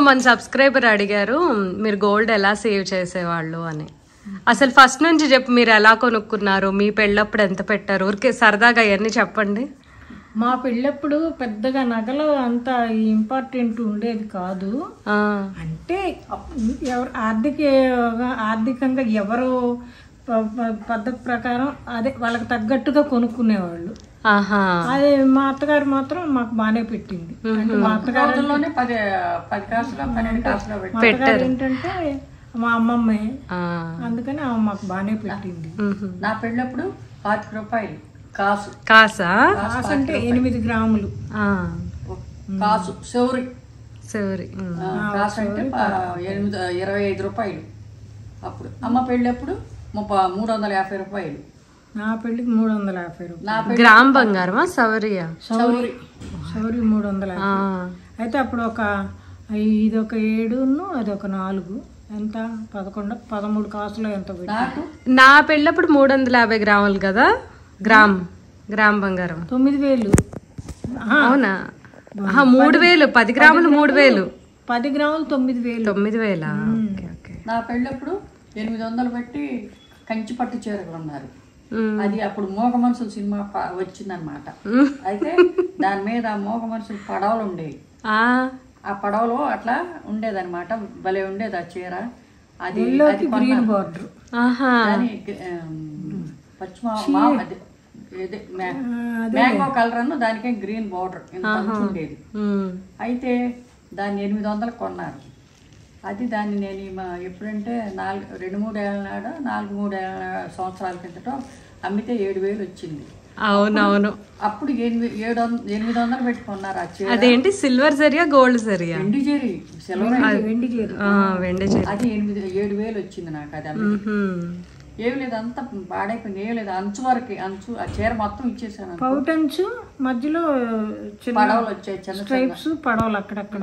మన సబ్స్క్రైబర్ అడిగారు మీరు గోల్డ్ ఎలా సేవ్ చేసేవాళ్ళు అని. అసలు ఫస్ట్ నుంచి చెప్పు, మీరు ఎలా కొనుక్కున్నారు, మీ పెళ్ళప్పుడు ఎంత పెట్టారు, ఊరికే సరదాగా అవన్నీ చెప్పండి. మా పెళ్ళప్పుడు పెద్దగా నగలు అంత ఇంపార్టెంట్ ఉండేది కాదు. అంటే ఎవరు ఆర్థికంగా ఎవరు పద్ధతి ప్రకారం అదే వాళ్ళకి తగ్గట్టుగా కొనుక్కునేవాళ్ళు. అదే మా అత్తగారు మాత్రం మాకు బాగానే పెట్టింది. అంటే మా అత్తగారు ఏంటంటే మా అమ్మమ్మే, అందుకని ఆమె మాకు బాగానే పెట్టింది. నా పెళ్ళప్పుడు 40 రూపాయలు కాసు. కాసా? కాసు అంటే 8 గ్రాములు కాసు. సౌరి కాసు అంటే 25 రూపాయలు. అప్పుడు అమ్మ పెళ్ళప్పుడు 350 రూపాయలు. నా పెళ్ళికి 350 రూపాయలు. గ్రామ్ బంగారమా సౌరియా? సౌరి 350. అయితే అప్పుడు ఇదొక 7 అదొక 4 ఎంత 11 13 కాసులో ఎంత పెట్టి. నా పెళ్ళప్పుడు 350 గ్రాములు కదా. గ్రామ్ బంగారం 9000. అవునా? 3000. 10 గ్రాములు 3000. 10 గ్రాములు 9000. నా పెళ్ళప్పుడు 800 పెట్టి కంచి పట్టు చీర కొన్నారు. అది అప్పుడు మోగ మనుషులు సినిమా వచ్చిందనమాట. అయితే దాని మీద మోగ మనుషులు పడవలు ఉండేవి. ఆ పడవలో అట్లా ఉండేదన్నమాట. భలే ఉండేది ఆ చీర. అది గ్రీన్ బార్డర్, మ్యాంగో కలర్ అను దానికే గ్రీన్ బార్డర్ ఉండేది. అయితే దాన్ని 800 కొన్నారు. అది దాన్ని నేను ఎప్పుడంటే 2-3 ఏళ్ళ నాడు 4-3 సంవత్సరాల కిందట అమ్మితే 7000 వచ్చింది. అవునవును. అప్పుడు 800 పెట్టుకున్నారు ఆ చీర. అదేంటి సిల్వర్ జరియా గోల్డ్ జరియా? వెండి జరీ, సిల్వర్ వెండి జరీ. అది 7,000 వచ్చింది నాకు. అది ఏమి లేదు, అంతా పాడైపోయింది. ఏమి లేదు, అంచు వరకు అంచు ఆ చీర మొత్తం ఇచ్చేసాను. పౌట్ అంచు మధ్యలో పడవలు వచ్చాయి, చిన్న స్ట్రైప్స్ పడవలు అక్కడక్కడ.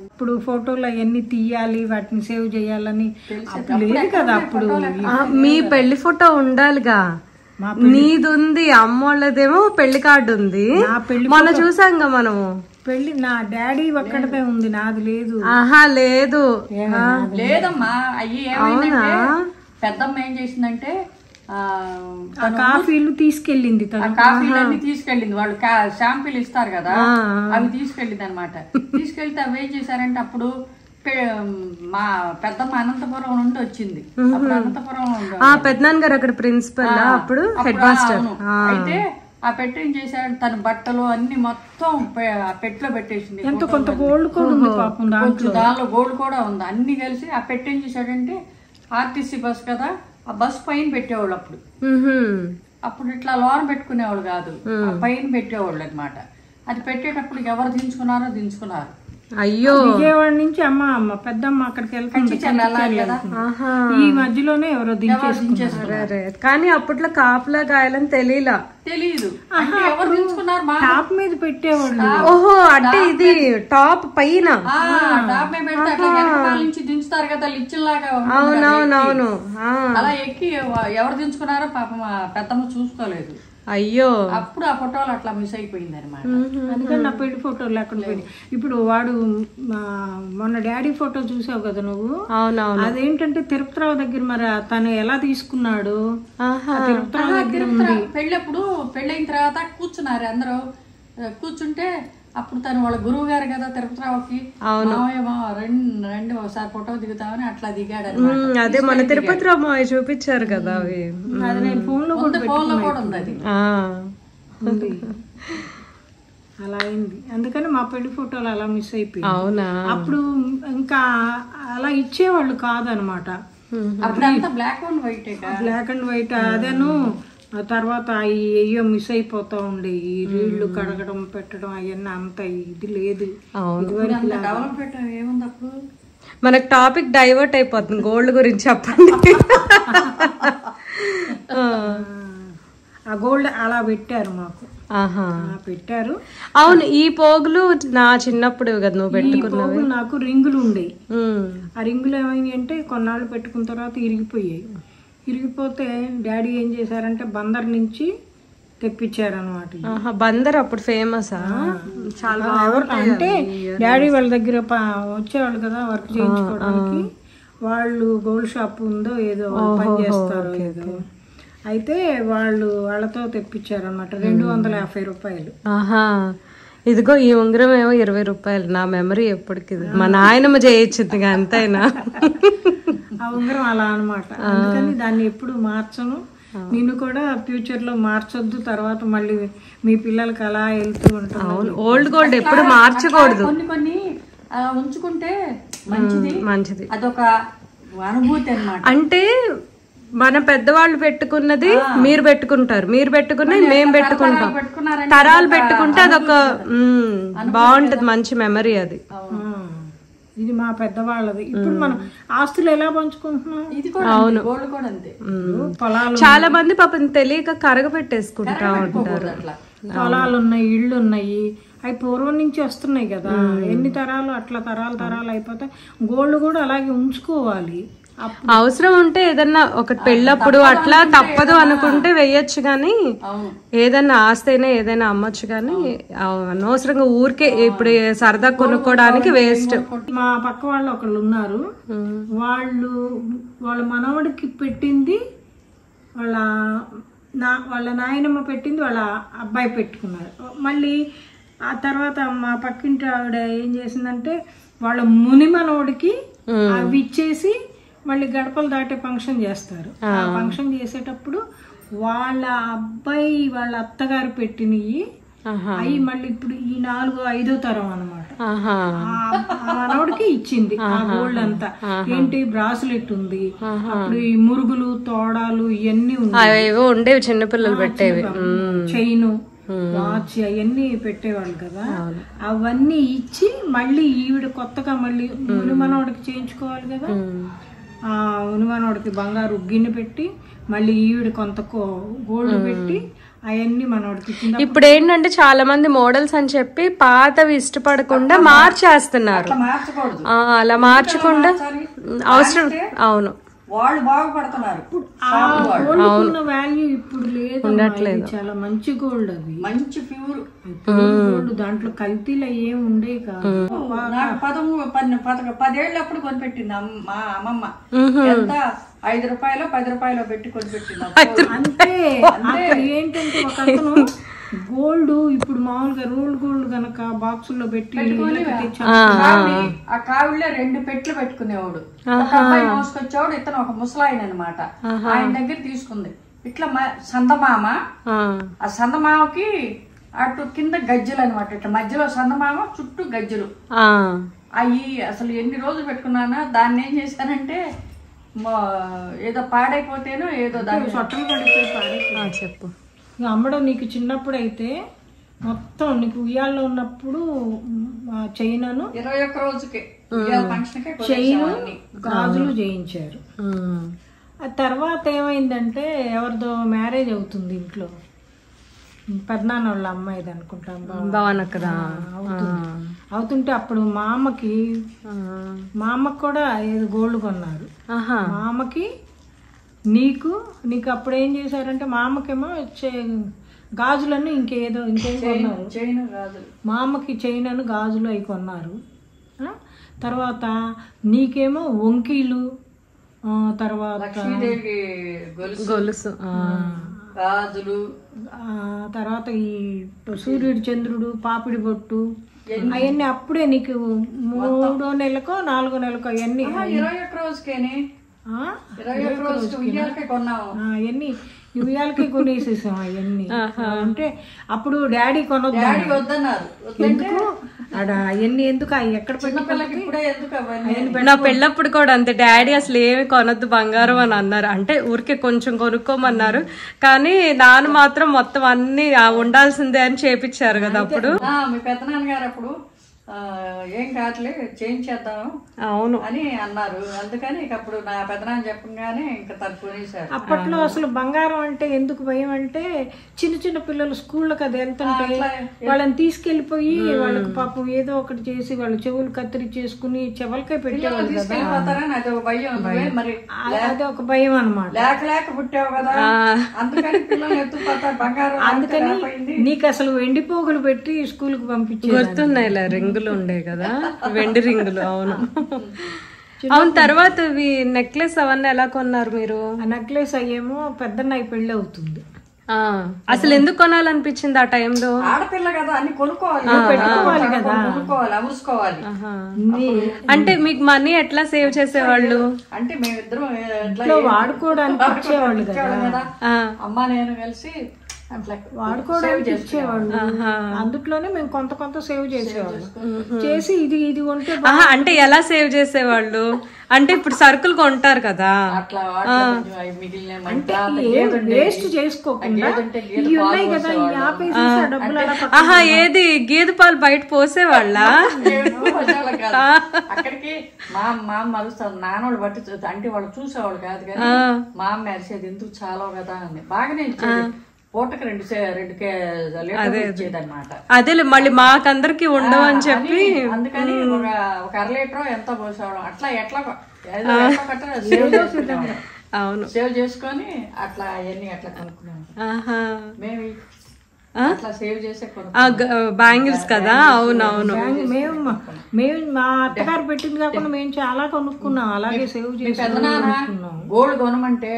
ఇప్పుడు ఫోటోలు అవన్నీ తీయాలి, వాటిని సేవ్ చేయాలని లేదు కదా అప్పుడు. మీ పెళ్లి ఫోటో ఉండాలిగా. నీది ఉంది, అమ్మోళ్ళదేమో పెళ్లి కార్డు ఉంది. మొన్న చూసాంగా మనము. పెళ్లి నా డాడీ ఒక్కడదే ఉంది, నాది లేదు. ఆహా లేదు లేదమ్మా. అయ్యి ఏమైందంటే పెద్దమ్మ ఏం చేసిందంటే కాఫీలు తీసుకెళ్ళింది. కాఫీలన్నీ తీసుకెళ్ళింది. వాళ్ళు షాంపూలు ఇస్తారు కదా, అవి తీసుకెళ్ళింది అనమాట. తీసుకెళ్తే అవి ఏం చేశారంటే అప్పుడు మా పెద్దమ్మ అనంతపురం నుండి వచ్చింది. అప్పుడు అనంతపురం పెద్దనాన్న గారు అక్కడ ప్రిన్సిపల్, అప్పుడు హెడ్ మాస్టర్. అయితే ఆ పెట్టె ఏం చేశాడు, తన బట్టలు అన్ని మొత్తం పెట్టెలో పెట్టేసింది. ఎంతో కొంత గోల్డ్ కూడా ఉంది పాపం, దానిలో గోల్డ్ కూడా ఉంది. అన్ని కలిసి ఆ పెట్టె ఏం చేశాడంటే ఆర్టీసీ బస్ కదా, ఆ బస్ పైన పెట్టేవాళ్ళు. అప్పుడు ఇట్లా లోన్ పెట్టుకునేవాళ్ళు కాదు, పైన పెట్టేవాళ్ళు అనమాట. అది పెట్టేటప్పుడు ఎవరు దించుకున్నారు. అయ్యో, విజయవాడ నుంచి అమ్మ పెద్దమ్మ అక్కడికి వెళ్తుంది కదా, ఈ మధ్యలోనే ఎవరో దించేసుకున్నారు. కానీ అప్పట్లో కాపులా గాయాలని తెలీదు. ఎవరు దించుకున్నారు? టాప్ మీద పెట్టేవాళ్ళు. ఓహో, అంటే ఇది టాప్ పైన టాప్ మీద పెడితే అట్లా వెనకాల నుంచి దించుతారు కదా, లిచ్చిల్లాగా. అవునవునవును. అలా ఎక్కి ఎవరు దించుకున్నారో పాపం పెద్దమ్మ చూసుకోలేదు. అయ్యో, అప్పుడు ఆ ఫోటోలు అట్లా మిస్ అయిపోయింది అనమాట. అందుకని నా పెళ్లి ఫోటోలు ఎక్కడ పోయి. ఇప్పుడు వాడు మొన్న డాడీ ఫోటో చూసావు కదా నువ్వు. అవునవును. అదేంటంటే తిరుపతిరావు దగ్గర మరి తను ఎలా తీసుకున్నాడు. తిరుపతిరావు దగ్గర పెళ్ళప్పుడు పెళ్ళైన తర్వాత కూర్చున్నారు అందరూ. కూర్చుంటే అప్పుడు తను వాళ్ళ గురువు గారు కదా తిరుపతిరావుకి, రెండు ఒకసారి ఫోటో దిగుతామని అట్లా దిగాడు. అదే మన తిరుపతిరావు చూపించారు కదా అవి. అది నేను ఫోన్ లో కూడా ఉంది. అది అలా అయింది. అందుకని మా పెళ్లి ఫోటోలు అలా మిస్ అయిపోయింది. అవునా? అప్పుడు ఇంకా అలా ఇచ్చేవాళ్ళు కాదనమాట. బ్లాక్ అండ్ వైట్ అదేను. తర్వాత అయ్యో మిస్ అయిపోతా ఉండే, ఈ రీళ్లు కడగడం పెట్టడం అవన్నీ అంత ఇది లేదు. మనకు టాపిక్ డైవర్ట్ అయిపోతుంది. గోల్డ్ గురించి చెప్పండి. ఆ గోల్డ్ అలా పెట్టారు మాకు. పెట్టారు. అవును, ఈ పోగులు నా చిన్నప్పుడు కదా నువ్వు పెట్టుకున్నావు. నాకు రింగులు ఉండేవి. ఆ రింగులు ఏమైంది అంటే కొన్నాళ్ళు పెట్టుకున్న తర్వాత ఇరిగిపోయాయి. ఇరిగిపోతే డాడీ ఏం చేశారంటే బందర్ నుంచి తెప్పించారనమాట. బందర్ అప్పుడు ఫేమసా? చాలా ఎవరు అంటే డాడీ వాళ్ళ దగ్గర వచ్చేవాళ్ళు కదా వర్క్ చేయించుకోవడానికి. వాళ్ళు గోల్డ్ షాప్ ఉందో ఏదో పని చేస్తారు ఏదో, అయితే వాళ్ళతో తెప్పించారనమాట. 250 రూపాయలు. ఇదిగో ఈ ఉంగరం ఏమో 20 రూపాయలు. నా మెమరీ ఎప్పటికి మా నాయనమ్మ చేయించింది అంతైనా. ఆ ఉంగరం అలా అనమాట. అందుకని దాన్ని ఎప్పుడు మార్చను. నిన్ను కూడా ఫ్యూచర్ లో మార్చొద్దు, తర్వాత మళ్ళీ మీ పిల్లలకి అలా వెళ్తూ ఉంటాను. ఓల్డ్ గోల్డ్ ఎప్పుడు మార్చకూడదు. కొన్ని ఉంచుకుంటే మంచిది. అదొక అనుభూతి అన్నమాట. అంటే మన పెద్దవాళ్ళు పెట్టుకున్నది మీరు పెట్టుకుంటారు, మీరు పెట్టుకున్నది మేము పెట్టుకుంటాం, తరాలు పెట్టుకుంటే అదొక బాగుంటది, మంచి మెమరీ అది. ఇది మా పెద్దవాళ్ళది. ఇప్పుడు మనం ఆస్తులు ఎలా పంచుకుంటున్నాం? అవును, చాలా మంది పాపం తెలియక కరగబెట్టేసుకుంటా ఉంటారు. పొలాలు ఉన్నాయి, ఇళ్ళు ఉన్నాయి, అవి పూర్వం నుంచి వస్తున్నాయి కదా. ఎన్ని తరాలు అట్లా తరాలు అయిపోతాయి. గోల్డ్ కూడా అలాగే ఉంచుకోవాలి. అవసరం ఉంటే ఏదన్నా ఒకటి పెళ్ళప్పుడు అట్లా తప్పదు అనుకుంటే వెయ్యొచ్చు, గానీ ఏదన్నా ఆస్తి అయినా ఏదైనా అమ్మొచ్చు, గానీ అనవసరంగా ఊరికే ఇప్పుడు సరదా కొనుక్కోవడానికి వేస్ట్. మా పక్క వాళ్ళు ఒకళ్ళు ఉన్నారు, వాళ్ళ మనవడికి పెట్టింది వాళ్ళ నాయనమ్మ పెట్టింది వాళ్ళ అబ్బాయి పెట్టుకున్నారు. మళ్ళీ ఆ తర్వాత మా పక్కింటి ఆవిడ ఏం చేసిందంటే వాళ్ళ ముని మనవడికి అవి ఇచ్చేసి మళ్ళీ గడపలు దాటే ఫంక్షన్ చేస్తారు. ఆ ఫంక్షన్ చేసేటప్పుడు వాళ్ళ అబ్బాయి వాళ్ళ అత్తగారు పెట్టినవి అవి మళ్ళీ ఇప్పుడు ఈ 4వ 5వ తరం అనమాట. ఆ మనవడికి ఇచ్చింది ఆ గోల్డ్ అంతా. ఏంటి బ్రాస్లెట్ ఉంది, అప్పుడు ఈ మురుగులు తోడాలు ఇవన్నీ ఉండేవి, చిన్నపిల్లలు పెట్టేవి, చైను వాచ్ అవన్నీ పెట్టేవాళ్ళు కదా. అవన్నీ ఇచ్చి మళ్ళీ ఈవిడ కొత్తగా మళ్ళీ ముని మనవడికి చేయించుకోవాలి కదా. ఆ మనవడికి బంగారు గిన్నె పెట్టి మళ్ళీ ఈవిడ కొంత గోల్డ్ పెట్టి అవన్నీ మనోడికి. ఇప్పుడు ఏంటంటే చాలా మంది మోడల్స్ అని చెప్పి పాతవి ఇష్టపడకుండా మార్చేస్తున్నారు. అలా మార్చకుండా అవసరం. అవును, వాళ్ళు బాగుపడుతున్నారు. వాల్యూ ఇప్పుడు లేదు, చాలా మంచి గోల్డ్, అది మంచి ప్యూర్ గోల్డ్. దాంట్లో కల్తీలు ఏమి ఉండే కాదు. నాకు 10 ఏళ్ళప్పుడు కొనిపెట్టింది మా అమ్మమ్మ. ఎంత 5 రూపాయలు 10 రూపాయలు పెట్టి కొనిపెట్టింది. అంతే. ఏంటంటే ఒక అతను గోల్డ్ ఇప్పుడు మామూలుగా రోల్ గోల్డ్ గనక బాక్సుల్లో పెట్టి ఆ కావిళ్ళే 2 పెట్లు పెట్టుకునేవాడు. ఒక అబ్బాయి మోసుకొచ్చేవాడు, ఇతను ఒక ముసలాయన అనమాట. ఆయన దగ్గర తీసుకుంది. ఇట్లా సందమామ, ఆ సందమామకి అటు కింద గజ్జలు అనమాట. ఇట్లా మధ్యలో సందమామ, చుట్టూ గజ్జలు. అవి అసలు ఎన్ని రోజులు పెట్టుకున్నానా. దాన్ని ఏం చేశానంటే ఏదో పాడైపోతేనో ఏదో దాన్ని సొట్టలు పడిపోయి చెప్పు అమ్మడం. నీకు చిన్నప్పుడు అయితే మొత్తం నీకు ఉయ్యాల్లో ఉన్నప్పుడు చైనను 21 రోజుకి చైను గాజులు చేయించారు. ఆ తర్వాత ఏమైందంటే ఎవరిదో మ్యారేజ్ అవుతుంది ఇంట్లో, పెద్దనాన్న వాళ్ళ అమ్మాయిది అనుకుంటాం, అవుతుంటే అప్పుడు మా అమ్మకి కూడా ఏదో గోల్డ్ కొన్నారు. మా అమ్మకి నీకు అప్పుడు ఏం చేశారంటే మా అమ్మకేమో గాజులను ఇంకేం కొన్నారు. మా అమ్మకి చైన్ గాజులు అవి కొన్నారు. తర్వాత నీకేమో వంకీలు, తర్వాత గొలుసు, గాజులు, తర్వాత ఈ సూర్యుడు చంద్రుడు పాపిడి బొట్టు అవన్నీ అప్పుడే నీకు 3వ నెలకో 4వ నెలకో అవన్నీ 21 రోజుకేనే అవన్నీ ఉయ్యాలకి కొనేసేసాం అవన్నీ. అంటే అప్పుడు డాడీ కొనొద్దన్నారు. ఎందుకు అవన్నీ ఎందుకు ఎక్కడ నా పెళ్ళప్పుడు కూడా అంతే. డాడీ అసలు ఏమి కొనొద్దు బంగారం అని అన్నారు. అంటే ఊరికే కొంచెం కొనుక్కోమన్నారు, కానీ నాన్న మాత్రం మొత్తం అన్ని ఉండాల్సిందే అని చేపించారు కదా. అప్పుడు మీ పెద్దనాన్నగారు అప్పుడు ఏం కాదులే చేయించేద్దాం అవును అని అన్నారు. అందుకని ఇక అప్పుడు నా పెదనాన్న చెప్పగానే ఇంకా తను కొనేసారు. అప్పట్లో అసలు బంగారం అంటే ఎందుకు భయం అంటే చిన్న చిన్న పిల్లలు స్కూళ్ళకి అది వెళ్తుంటే వాళ్ళని తీసుకెళ్లిపోయి వాళ్ళకి పాపం ఏదో ఒకటి చేసి వాళ్ళ చెవులు కత్తిరించేసుకుని చెవలకాయ పెట్టేవాళ్ళు కదా, అది ఒక భయం. మరి అది ఒక భయం అన్నమాట. లేక పుట్టావు కదా, అందుకని పిల్లలు ఎత్తుకుపోతారు బంగారం. అందుకని నీకు అసలు వెండి పోగులు పెట్టి స్కూల్ కి పంపించేది. గుర్తున్నాయి రింగులు ఉండే కదా, వెండి రింగులు. అవును అవును. తర్వాత నెక్లెస్ అవన్నీ ఎలా కొన్నారు మీరు? ఆ నెక్లెస్ అయ్యేమో పెద్దన్నయ్య పెళ్లి అవుతుంది. అసలు ఎందుకు కొనాలనిపించింది ఆ టైంలో? ఆడపిల్ల కదా, అన్ని కొనుక్కోవాలి, పెట్టుకోవాలి కదా, కొనుక్కోవాలి, అమూసుకోవాలి. అంటే మీకు మనీ ఎట్లా సేవ్ చేసేవాళ్ళు? అంటే మేమిద్దరం వాడుకోవడానికి ఇచ్చేవాళ్ళు కదా, అమ్మ నేను కలిసి వాడుకోవడానికి ఇచ్చేవాళ్ళు. అందులోనే మేము కొంత కొంత సేవ్ చేసేవాళ్ళు. చేసి ఇది కొంటే అంటే ఎలా సేవ్ చేసేవాళ్ళు అంటే ఇప్పుడు సరుకులు కొంటారు కదా, వేస్ట్ చేసుకోకుండా ఇవి ఉన్నాయి కదా, ఈ ఆపేసి డబ్బులు ఆహా ఏది గేదె పాలు బయట పోసేవాళ్ళ? అక్కడికి మా అమ్మ మరుస్తారు, నాన్నోళ్ళు బట్టి అంటే వాళ్ళు చూసేవాళ్ళు కాదు కానీ మా అమ్మ అరిసేది ఎందుకు చాలా కదా అని. బాగానే ఇచ్చేది, పూటకి 2 లీటర్లు అనమాట. అదేలే మళ్ళీ మాకందరికి ఉండవు అని చెప్పి అందుకని ఒక 1/2 లీటర్ ఎంతో పోసేవాళ్ళం. అట్లా ఎట్లా అవును సేవ్ చేసుకొని అట్లా అవన్నీ అట్లా కొనుక్కున్నాం మేము. అట్లా సేవ్ చేసే బ్యాంగిల్స్ కదా. అవునవును మేము మా అత్తగారు పెట్టింది కాకుండా మేము చాలా కొనుక్కున్నాం, అలాగే సేవ్ చేసి. గోల్డ్ కొనమంటే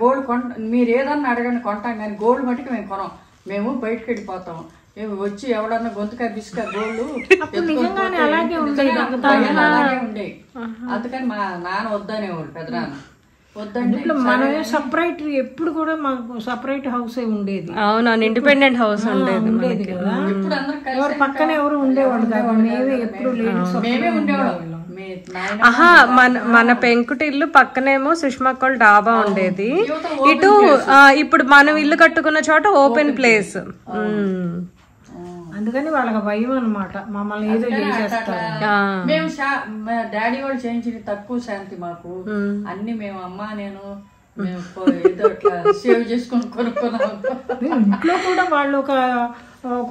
గోల్డ్ మీరు ఏదన్నా అడగండి కొంటాం కానీ గోల్డ్ మటుకు మేము కొనం. మేము బయటకు వెళ్ళిపోతాం, మేము వచ్చి ఎవడన్నా గొంతుకాయ బిస్కా గోల్డ్ అలాగే ఉండేవి. అందుకని మా నాన్న వద్దనేవాడు, పెద్దనాన్న మనమే సపరేట్. ఎప్పుడు కూడా మాకు సపరేట్ హౌస్ ఉండేది. అవునా, ఇండిపెండెంట్ హౌస్ ఉండేది కదా. ఎవరు పక్కన ఎవరు ఉండేవాళ్ళు కాదు, మేమే ఎప్పుడు మేమే ఉండేవాళ్ళం. మన పెంకుటి ఇల్లు పక్కనేమో సుష్మక్కల డాబా ఉండేది. ఇటు ఇప్పుడు మనం ఇల్లు కట్టుకున్న చోట ఓపెన్ ప్లేస్. అందుకని వాళ్ళకి భయం అనమాట, మమ్మల్ని ఏదో చేసేస్తారు. మేము డాడీ వాళ్ళు చేయించింది తక్కువ శాంతి మాకు. అన్ని మేము అమ్మ నేను సేవ్ చేసుకొని కొనుక్కున్నాం. ఇంట్లో కూడా వాళ్ళు ఒక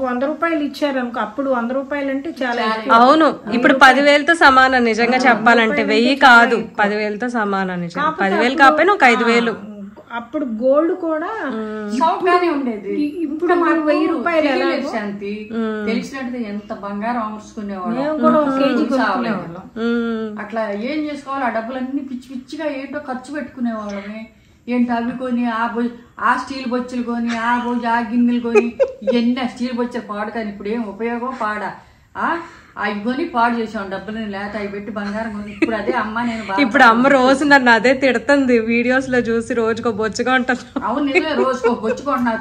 100 రూపాయలు ఇచ్చారు అనుకో, అప్పుడు 100 రూపాయలు అంటే చాలా. అవును, ఇప్పుడు 10,000తో సమానం. నిజంగా చెప్పాలంటే 1000 కాదు, 10,000తో సమానం. 10,000 కాకపోయినా ఒక 5,000. అప్పుడు గోల్డ్ కూడా షాప్గానే ఉండేది. ఇప్పుడు 1000 రూపాయలు శాంతి తెలిసినట్టు ఎంత బంగారం అమర్చుకునేవాళ్ళం. అట్లా ఏం చేసుకోవాలి, ఆ డబ్బులన్నీ పిచ్చి పిచ్చిగా ఏంటో ఖర్చు పెట్టుకునేవాళ్ళమే. ఏంటి అవి కొని ఆ స్టీల్ బొచ్చులు కొని ఆ గిన్నెలు కొని ఇవన్నీ ఆ స్టీల్ బొచ్చులు పాడు. కానీ ఇప్పుడు ఏం ఉపయోగం పాడా, అవి కొని పాడు చేసాం డబ్బులు లేక అవి పెట్టి బంగారం కొని. ఇప్పుడు అదే అమ్మ నేను ఇప్పుడు అమ్మ రోజు నన్ను అదే తిడుతుంది వీడియోస్ లో చూసి, రోజుకో బొచ్చుగా ఉంటాను. అవును నిజమే, రోజుకో బొచ్చుకుంటున్నా.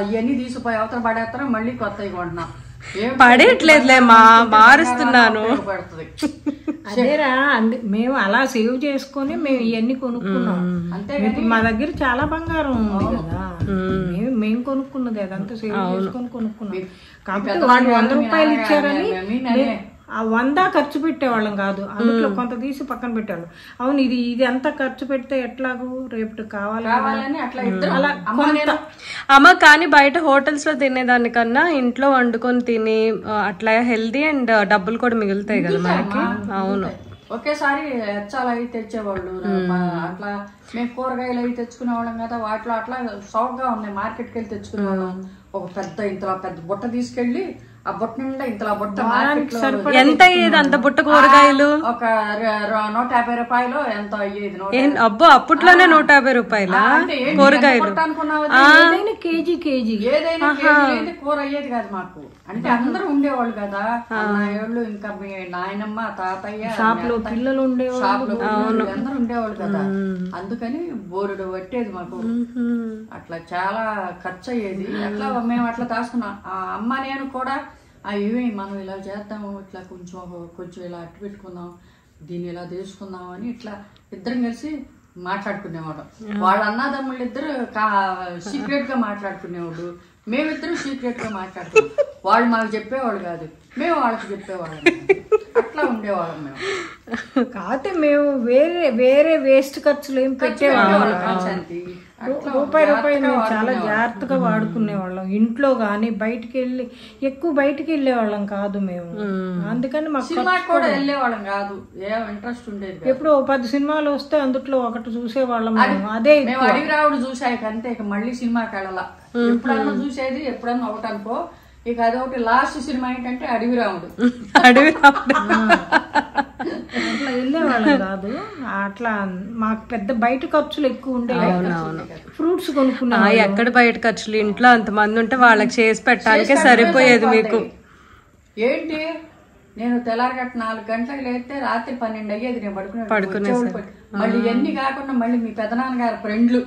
ఇవన్నీ తీసిపోయి అవతల పడేస్తారా, మళ్ళీ కొత్తవి కొంటున్నాం. పడేయట్లేదులే మారుస్తున్నాను. అదేరా, మేము అలా సేవ్ చేసుకుని మేము ఇవన్నీ కొనుక్కున్నాం. అంతే మా దగ్గర చాలా బంగారం ఉంది కదా, మేము కొనుక్కున్నది అదంతా సేవ్ చేసుకొని కొనుక్కున్నాం. కాకపోతే వాళ్ళు 100 రూపాయలు ఇచ్చారని 100 ఖర్చు పెట్టేవాళ్ళం కాదు, అందులో కొంత తీసి పక్కన పెట్టేవాళ్ళం. అవును, ఇది అంతా ఖర్చు పెడితే ఎట్లాగూ రేపు కావాలని అలా అమ్మ. కానీ బయట హోటల్స్ లో తినేదానికన్నా ఇంట్లో వండుకొని తిని అట్లా హెల్దీ అండ్ డబ్బులు కూడా మిగులుతాయి కదా మనకి. అవును, ఒకేసారి చాలా అవి తెచ్చేవాళ్ళు. అట్లా మేము కూరగాయలు అవి తెచ్చుకునే వాళ్ళం కదా, వాటిలో అట్లా సౌకగా ఉన్నాయి. మార్కెట్కి వెళ్ళి తెచ్చుకునే వాళ్ళం. ఒక ఇంతలా పెద్ద బుట్ట తీసుకెళ్లి ఆ బుట్ట నిండా ఇంతలా బుట్ట ఎంత అయ్యేది అంత బుట్ట కూరగాయలు? ఒక 150 రూపాయలు ఎంత అయ్యేది. అబ్బో, అప్పట్లోనే 150 రూపాయల కూరగాయలు? కేజీ ఏదైనా కూర అయ్యేది కాదు మాకు. అంటే అందరూ ఉండేవాళ్ళు కదా, అన్నయ్యోళ్ళు ఇంకా మీ నాయనమ్మ తాతయ్య షాప్ లో పిల్లలు ఉండేవాళ్ళు, అందరూ ఉండేవాళ్ళు కదా. అందుకని బోరుడు పట్టేది మాకు. అట్లా చాలా ఖర్చు అయ్యేది. అట్లా మేము అట్లా దాచుకున్నాం. అమ్మ నేను కూడా ఇవి మనం ఇలా చేద్దాము, ఇట్లా కొంచెం ఇలా అట్టు పెట్టుకుందాం, దీన్ని ఇలా తీసుకుందాం అని ఇట్లా ఇద్దరం కలిసి మాట్లాడుకునేవాడు. వాళ్ళ అన్నదమ్ముళ్ళు ఇద్దరు సీక్రెట్ గా మాట్లాడుకునేవాడు. మేమిద్దరం సీక్రెట్ గా మాట్లాడతాం. వాళ్ళు మాకు చెప్పేవాళ్ళు కాదు, మేము వాళ్ళకి చెప్పేవాళ్ళం. అట్లా ఉండేవాళ్ళం మేము. కాకపోతే మేము వేరే వేరే వేస్ట్ ఖర్చులు ఏం పెట్టేవాళ్ళం. రూపాయి మేము చాలా జాగ్రత్తగా వాడుకునేవాళ్ళం. ఇంట్లో గానీ ఎక్కువ బయటికి వెళ్ళేవాళ్ళం కాదు మేము. అందుకని మాకు సినిమాకి కూడా వెళ్ళేవాళ్ళం కాదు, ఏం ఇంట్రెస్ట్ ఉండేది. ఎప్పుడు 10 సినిమాలు వస్తే అందుట్లో ఒకటి చూసేవాళ్ళం. అదే మేము అడవి రావుడు చూసాక అంతే, ఇక మళ్ళీ సినిమాకి వెళ్ళాల. ఎప్పుడన్నా చూసేది, ఎప్పుడన్నా ఒకటి అనుకో. ఇక అదొకటి లాస్ట్ సినిమా ఏంటంటే అడవి రాముడు. అట్లా వెళ్ళేవాళ్ళం కాదు. అట్లా మాకు పెద్ద బయట ఖర్చులు ఎక్కువ ఉండేవి. ఫ్రూట్స్ కొనుక్కున్నా. ఎక్కడ బయట ఖర్చులు, ఇంట్లో అంతమంది ఉంటే వాళ్ళకి చేసి పెట్టడానికే సరిపోయేది మీకు. ఏంటి నేను తెల్లారగట్ట 4 గంటలకు లేస్తే రాత్రి 12 అయ్యేది నేను పడుకునే. మళ్ళీ ఇవన్నీ కాకుండా మళ్ళీ మీ పెదనాన్నగారు ఫ్రెండ్లు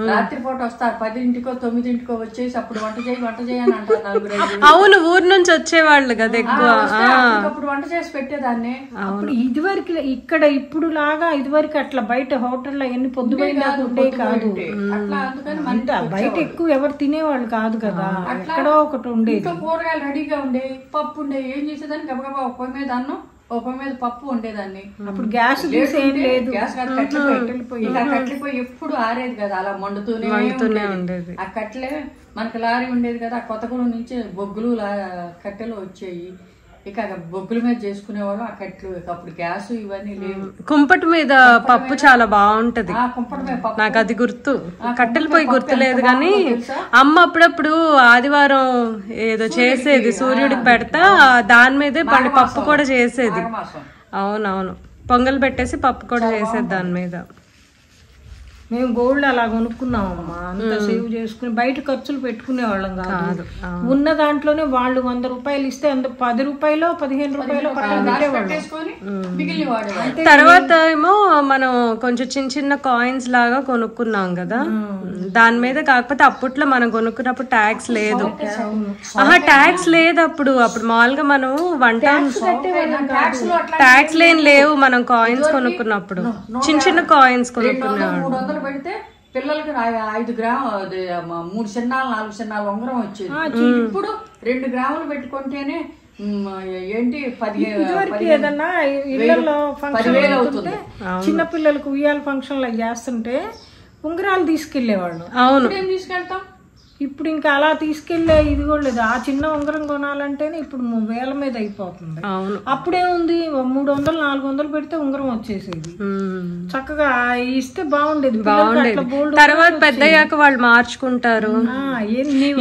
రాత్రిపూట వస్తారు, 10ంటికో 9ంటికో వచ్చేసి అప్పుడు వంట చేయని అంటారు నలుగురు. అవును, ఊరు నుంచి వచ్చేవాళ్ళు కదా ఎక్కువ. అప్పుడు వంట చేసి పెట్టేదాన్ని. అప్పుడు ఇదివరకు ఇక్కడ ఇప్పుడు లాగా ఇదివరకు అట్లా బయట హోటల్లో ఎన్ని పొద్దుపోయినా ఉండే కాదు. అట్లా అందుకని బయట ఎక్కువ ఎవరు తినేవాళ్ళు కాదు కదా, ఎక్కడో ఒకటి ఉండేది. కూరగాయలు రెడీగా ఉండే, పప్పు ఉండే. ఏం చేసేదాన్ని గబగబా ఒక పొయ్యి మీద అన్నం, ఒక పొయ్యి మీద పప్పు ఉండేదాన్ని. అప్పుడు గ్యాస్ లేదు, గ్యాస్ కట్టెలిపోయి ఎప్పుడు ఆరేది కదా, అలా మండుతూనే ఉండేది. ఆ కట్టెలే మనకి లారీ ఉండేది కదా, ఆ కొత్తగూడెం నుంచి బొగ్గులు కట్టెలు వచ్చాయి. ఇక బొగ్గుల మీద చేసుకునేవాళ్ళు ఆ కట్టెలు. అప్పుడు గ్యాస్ ఇవన్నీ లేవు. కుంపటి మీద పప్పు చాలా బాగుంటది, నాకు అది గుర్తు. కట్టెలు పోయి గుర్తులేదు కానీ అమ్మ అప్పుడప్పుడు ఆదివారం ఏదో చేసేది, సూర్యుడికి పెడతా దాని మీదే పప్పు కూడా చేసేది. అవునవును, పొంగల్ పెట్టేసి పప్పు కూడా చేసేది దాని మీద. మేము గోల్డ్ అలా కొనుక్కున్నామమ్మా, అంత సేవ్ చేసుకుని బయట ఖర్చులు పెట్టుకునే వాళ్ళం కాదు. ఉన్న దాంట్లోనే వాళ్ళు 100 రూపాయలు ఇస్తే 10 రూపాయలు 15 రూపాయలు తర్వాత ఏమో మనం కొంచెం చిన్న చిన్న కాయిన్స్ లాగా కొనుక్కున్నాం కదా దాని మీద. కాకపోతే అప్పట్లో మనం కొనుక్కున్నప్పుడు ట్యాక్స్ లేదు. ట్యాక్స్ లేదు అప్పుడు మామూలుగా మనం ట్యాక్స్ లేవు. మనం కాయిన్స్ కొనుక్కున్నప్పుడు చిన్న చిన్న కాయిన్స్ కొనుక్కున్నాం. పెడితే పిల్లలకి 5 గ్రాములు 3 చిన్నాలు 4 చిన్నాలు ఉంగరం వచ్చేది. ఇప్పుడు 2 గ్రాములు పెట్టుకుంటేనే ఏంటి 10,000 ఏదన్నా ఇళ్లలో ఫంక్షన్ అవుతుంటే చిన్న పిల్లలకు ఉయ్యాల ఫంక్షన్లు చేస్తుంటే ఉంగరాలు తీసుకెళ్లేవాళ్ళు. అవును, ఏం తీసుకెళ్తాం ఇప్పుడు ఇంకా అలా తీసుకెళ్లే ఇది కూడా లేదు. ఆ చిన్న ఉంగరం కొనాలంటేనే ఇప్పుడు 1000 మీద అయిపోతుంది. అప్పుడే ఉంది 300 400 పెడితే ఉంగరం వచ్చేసేది. చక్కగా ఇస్తే బాగుండేది. తర్వాత పెద్దయ్యాక వాళ్ళు మార్చుకుంటారు.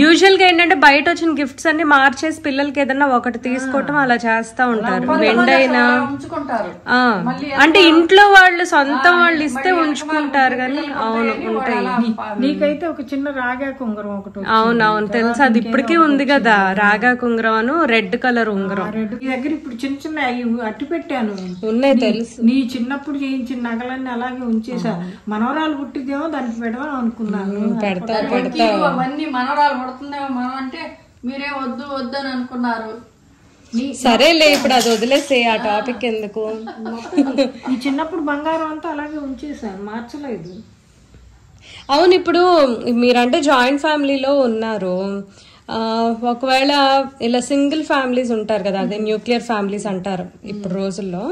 యూజువల్ గా ఏంటంటే బయట వచ్చిన గిఫ్ట్స్ అన్ని మార్చేసి పిల్లలకి ఏదన్నా ఒకటి తీసుకోవటం అలా చేస్తా ఉంటారు. వెండైనా అంటే ఇంట్లో వాళ్ళు సొంతం వాళ్ళు ఇస్తే ఉంచుకుంటారు కానీ. అవును, ఉంటాయి. నీకైతే ఒక చిన్న రాగాకు ఉంగరం. అవునవును, తెలుసు. అది ఇప్పటికీ ఉంది కదా, రాగా ఉంగరం, రెడ్ కలర్ ఉంగరం. దగ్గర ఇప్పుడు చిన్న చిన్న అట్టి పెట్టాను, ఉన్నాయి తెలుసు. నీ చిన్నప్పుడు చేయించిన నగలన్నీ అలాగే ఉంచేసా. మనవరాలు పుట్టిదేమో దానికి పెడదాం అనుకున్నాను. అవన్నీ మనవరాలు పుడుతుందేమో మనం అంటే మీరే వద్దు అని అనుకున్నారు. సరేలే, ఇప్పుడు అది వదిలేసే, ఆ టాపిక్ ఎందుకు. ఈ చిన్నప్పుడు బంగారం అంతా అలాగే ఉంచేసాను, మార్చలేదు. అవును, ఇప్పుడు మీరంటే జాయింట్ ఫ్యామిలీలో ఉన్నారు. ఒకవేళ ఇలా సింగిల్ ఫ్యామిలీస్ ఉంటారు కదా, అదే న్యూక్లియర్ ఫ్యామిలీస్ అంటారు ఇప్పుడు రోజుల్లో.